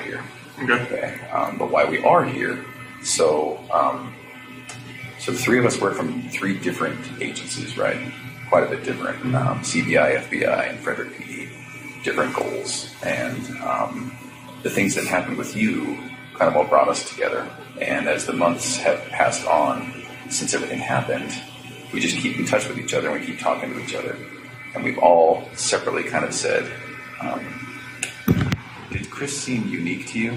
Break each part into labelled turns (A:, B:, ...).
A: here.
B: Okay.
A: But why we are here, so the three of us work from three different agencies, right? Quite a bit different. CBI, FBI, and Frederick PD. Different goals. And the things that happened with you kind of all brought us together. And as the months have passed on since everything happened, we just keep in touch with each other and we keep talking to each other. And we've all separately kind of said, did Chris seem unique to you?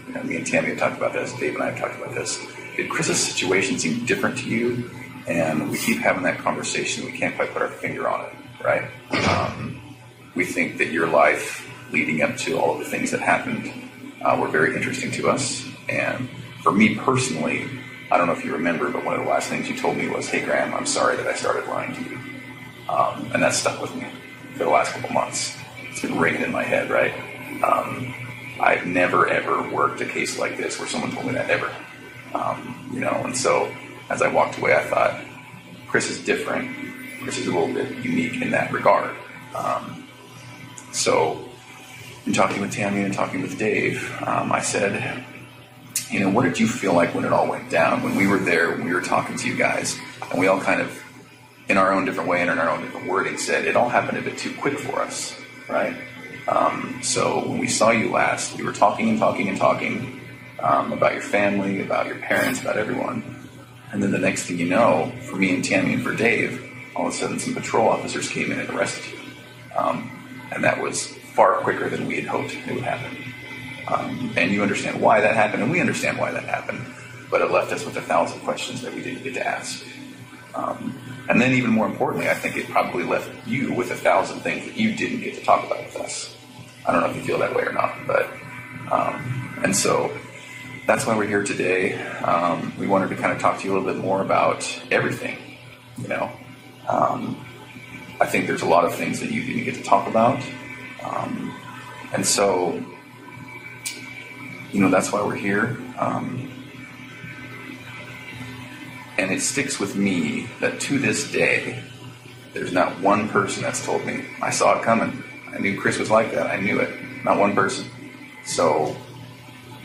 A: You know, me and Tammy have talked about this, Dave and I have talked about this. Did Chris's situation seem different to you? And we keep having that conversation. We can't quite put our finger on it, right? We think that your life leading up to all of the things that happened were very interesting to us. And for me personally, I don't know if you remember, but one of the last things you told me was, hey, Graham, I'm sorry that I started lying to you. And that stuck with me for the last couple months. It's been ringing in my head, right? I've never, ever worked a case like this where someone told me that ever. And so as I walked away, I thought, Chris is different. Chris is a little bit unique in that regard. So in talking with Tammy and talking with Dave, I said, what did you feel like when it all went down? When we were there, when we were talking to you guys, and we all kind of, in our own different way and in our own different wording, said it all happened a bit too quick for us, right? So when we saw you last, we were talking about your family, about your parents, about everyone. And then the next thing you know, for me and Tammy and for Dave, all of a sudden some patrol officers came in and arrested you. And that was far quicker than we had hoped it would happen. And you understand why that happened, and we understand why that happened. But it left us with 1,000 questions that we didn't get to ask. And then even more importantly, I think it probably left you with 1,000 things that you didn't get to talk about with us. I don't know if you feel that way or not, but and so that's why we're here today. We wanted to kind of talk to you a little bit more about everything. I think there's a lot of things that you didn't get to talk about, and so that's why we're here. And it sticks with me that to this day, there's not one person that's told me, I saw it coming. I knew Chris was like that. I knew it. Not one person. So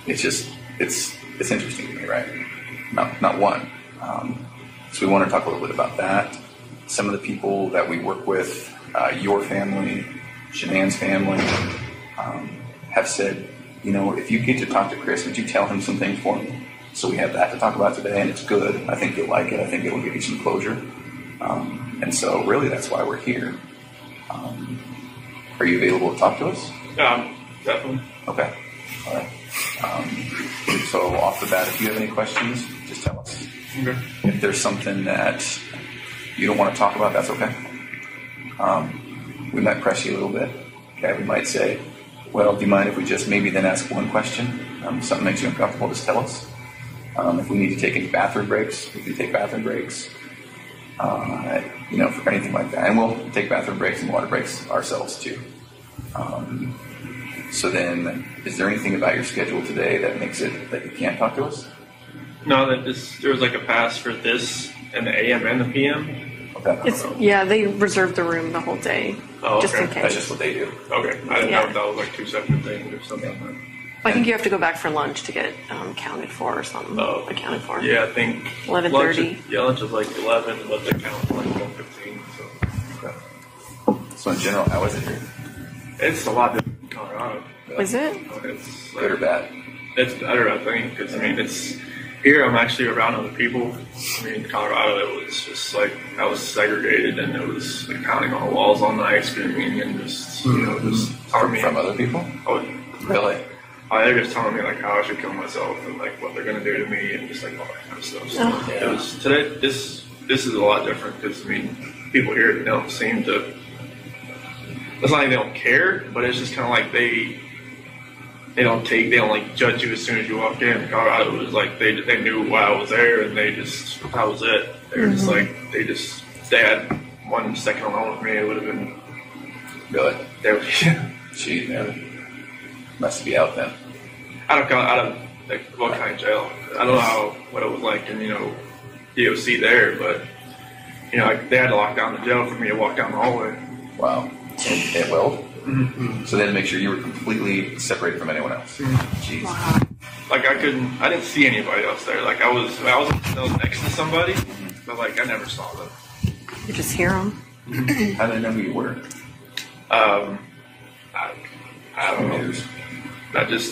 A: it's interesting to me, right? Not one. So we want to talk a little bit about that. Some of the people that we work with, your family, Shanann's family, have said, if you get to talk to Chris, would you tell him some things for me? So we have that to talk about today, and it's good. I think you'll like it. I think it'll give you some closure. And so really that's why we're here. Are you available to talk to us?
B: Definitely.
A: Okay. All right. So off the bat, if you have any questions, just tell us.
B: Okay.
A: If there's something that you don't want to talk about, that's okay. We might press you a little bit. Okay, we might say, well, do you mind if we just maybe then ask one question? Something makes you uncomfortable, just tell us. If we need to take any bathroom breaks, we can take bathroom breaks. For anything like that. And we'll take bathroom breaks and water breaks ourselves too. So then, is there anything about your schedule today that makes it that you can't talk to us?
B: No, there was like a pass for this and the AM and the PM.
A: Okay.
C: They reserved the room the whole day, just in case.
A: That's just what they do.
B: Okay, I didn't know if that was like two separate things or something.
C: I think you have to go back for lunch to get counted for or something. Accounted for.
B: Yeah, I think
C: 11:30.
B: Lunch is like 11, but they count for like 1:15.
A: So in general, how is it here?
B: It's a lot different in Colorado.
C: Is it?
B: It's
A: Good or bad?
B: It's better, I think, because it's here. I'm actually around other people. In Colorado, it was just like I was segregated, and it was like pounding on the walls all night, screaming, and just just telling me
A: from other people.
B: Oh,
A: really?
B: They're just telling me like how I should kill myself and like what they're gonna do to me and just like all that kind of stuff. So it was today. This is a lot different because people here don't seem to. It's not like they don't care, but it's just kind of like they don't like judge you as soon as you walk in. Colorado was like they knew why I was there and that was it. They were just like they had 1 second alone with me. It would have been
A: really.
B: They would.
A: Gee, man. Must be out then.
B: I don't like what kind of jail. I don't know what it was like in DOC there, but they had to lock down the jail for me to walk down the hallway.
A: Wow. At Weld? So they had to make sure you were completely separated from anyone else. Jeez.
C: Wow.
B: Like I didn't see anybody else there. Like I was next to somebody, but like I never saw them.
C: You just hear them.
A: How did they know who you were?
B: I don't know. I just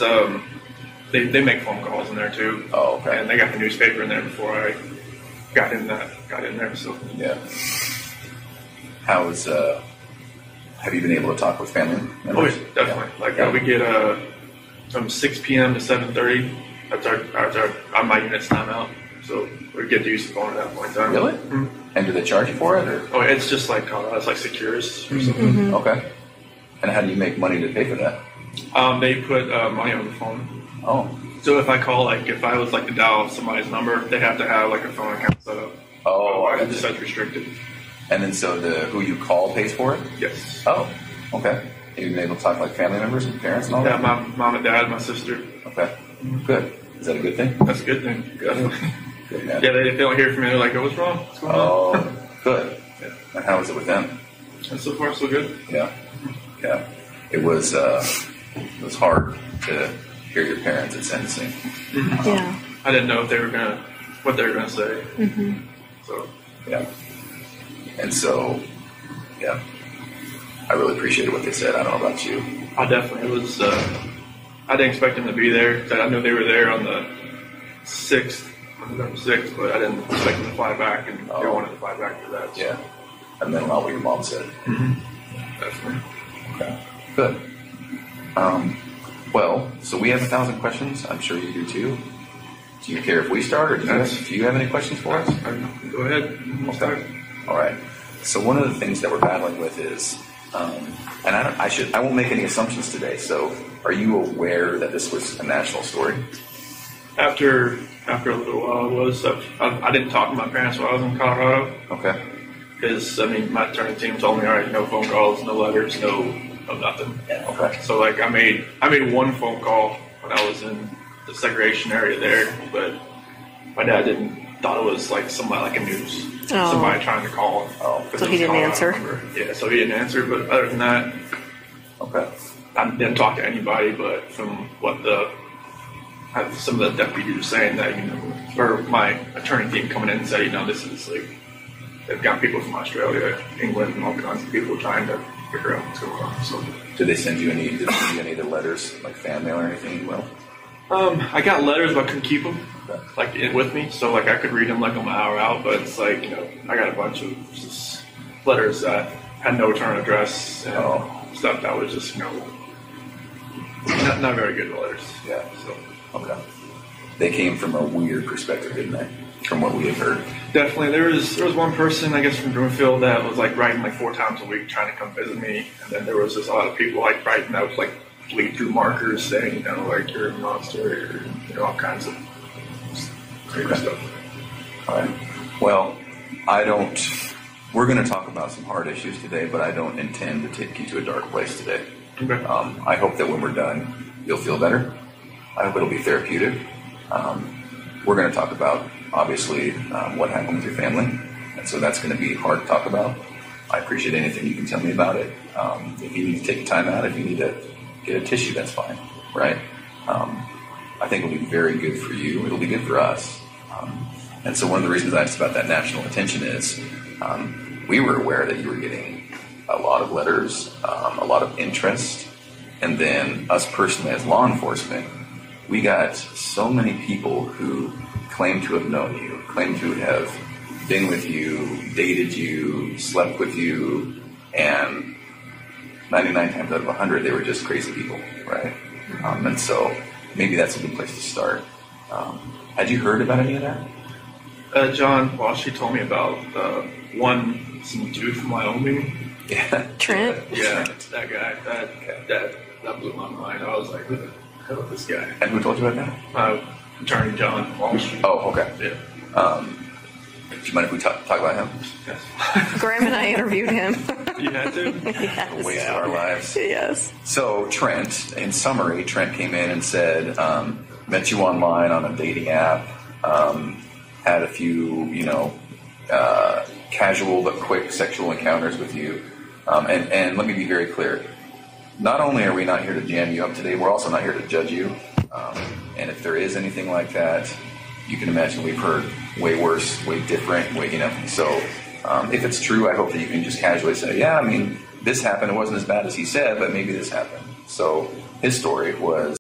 B: they make phone calls in there too.
A: Oh, okay.
B: And they got the newspaper in there before I got in there. So
A: Yeah. How's have you been able to talk with family members?
B: oh yeah, definitely. Like we get from 6 p.m. to 7:30. That's our on my unit's timeout. So we get to use the phone at that point in time.
A: Really? And do they charge you for it, or?
B: Oh, it's just like it's like Secures or something.
A: Okay. And how do you make money to pay for that?
B: They put money on the phone.
A: Oh.
B: So if I call, like, if I was like to dial somebody's number, they have to have like a phone account set up.
A: Oh, I
B: just that's restricted.
A: And then so who you call pays for it?
B: Yes.
A: Oh, okay. Have you been able to talk to like family members and parents and all
B: Yeah,
A: that?
B: my mom and dad, my sister.
A: Okay. Good. Is that a good thing?
B: That's a good thing. Definitely.
A: Good, man.
B: Yeah, they don't hear from me. They're like, "Oh, what's wrong? What's going on?"
A: Oh, good.
B: Yeah.
A: And how is it with them?
B: And so far, so good.
A: Yeah. Yeah. It was hard to hear your parents at sentencing.
C: Yeah.
B: I didn't know what they were gonna say. So
A: Yeah. And so, yeah. I really appreciated what they said. I don't know about you.
B: I definitely it was. I didn't expect them to be there. I know they were there on the 6th, November 6th, but I didn't expect them to fly back, and they wanted to fly back for that. So.
A: Yeah. And then about what your mom said.
B: Definitely.
A: Okay. Good. Well, so we have 1,000 questions. I'm sure you do too. Do you care if we start, or do you have any questions for us?
B: Go ahead. We'll start.
A: All right. So one of the things that we're battling with is, and I won't make any assumptions today. So, are you aware that this was a national story?
B: After a little while, it was. I didn't talk to my parents while I was in Colorado.
A: Okay.
B: Because my attorney team told me, all right, no phone calls, no letters, no nothing.
A: Okay.
B: So like I made one phone call when I was in the segregation area there, but my dad thought it was like somebody a news.
C: Oh.
B: Somebody trying to call.
C: So he didn't answer?
B: Yeah, so he didn't answer, but other than that,
A: Okay.
B: I didn't talk to anybody, but from what some of the deputies were saying that, or my attorney team coming in and said, this is like, they've got people from Australia, England, and all kinds of people trying to figure out what's going on. So,
A: Did they send you any of the letters, like fan mail or anything? Well,
B: I got letters, but I couldn't keep them with me, so I could read them on my hour out. But it's I got a bunch of just letters that had no return address and stuff that was just not very good letters.
A: Yeah.
B: So
A: okay. They came from a weird perspective, didn't they? From what we have heard.
B: Definitely, there was one person, I guess, from Broomfield that was writing 4 times a week trying to come visit me, and then there was just a lot of people writing out bleed through markers saying you're a monster, or all kinds of crazy stuff.
A: All right. Well, we're going to talk about some hard issues today, but I don't intend to take you to a dark place today.
B: Okay.
A: I hope that when we're done, you'll feel better. I hope it'll be therapeutic. We're going to talk about, obviously, what happened with your family, and so that's going to be hard to talk about. I appreciate anything you can tell me about it. If you need to take time out, if you need to get a tissue, that's fine, right? I think it'll be very good for you. It'll be good for us. And so one of the reasons I asked about that national attention is we were aware that you were getting a lot of letters, a lot of interest, and then us personally as law enforcement, we got so many people who claim to have known you, claim to have been with you, dated you, slept with you, and 99 times out of 100, they were just crazy people, right? And so maybe that's a good place to start. Had you heard about any of that?
B: John Walsh, he told me about some dude from Wyoming.
A: Yeah.
C: Trent?
B: Yeah, that guy. That blew my mind. I was like, who the hell is this guy?
A: And who told you about that?
B: Attorney John Walsh.
A: Oh, okay.
B: Yeah.
A: Do you mind if we talk about him?
B: Yes.
C: Graham and I interviewed him.
B: You had to?
C: Yes.
A: Waste of our lives.
C: Yes.
A: So Trent, in summary, Trent came in and said, met you online on a dating app, had a few, casual but quick sexual encounters with you. And let me be very clear. not only are we not here to jam you up today, we're also not here to judge you. And if there is anything like that, you can imagine we've heard way worse, way different, way, So if it's true, I hope that you can just casually say, yeah, I mean, this happened. It wasn't as bad as he said, but maybe this happened. So his story was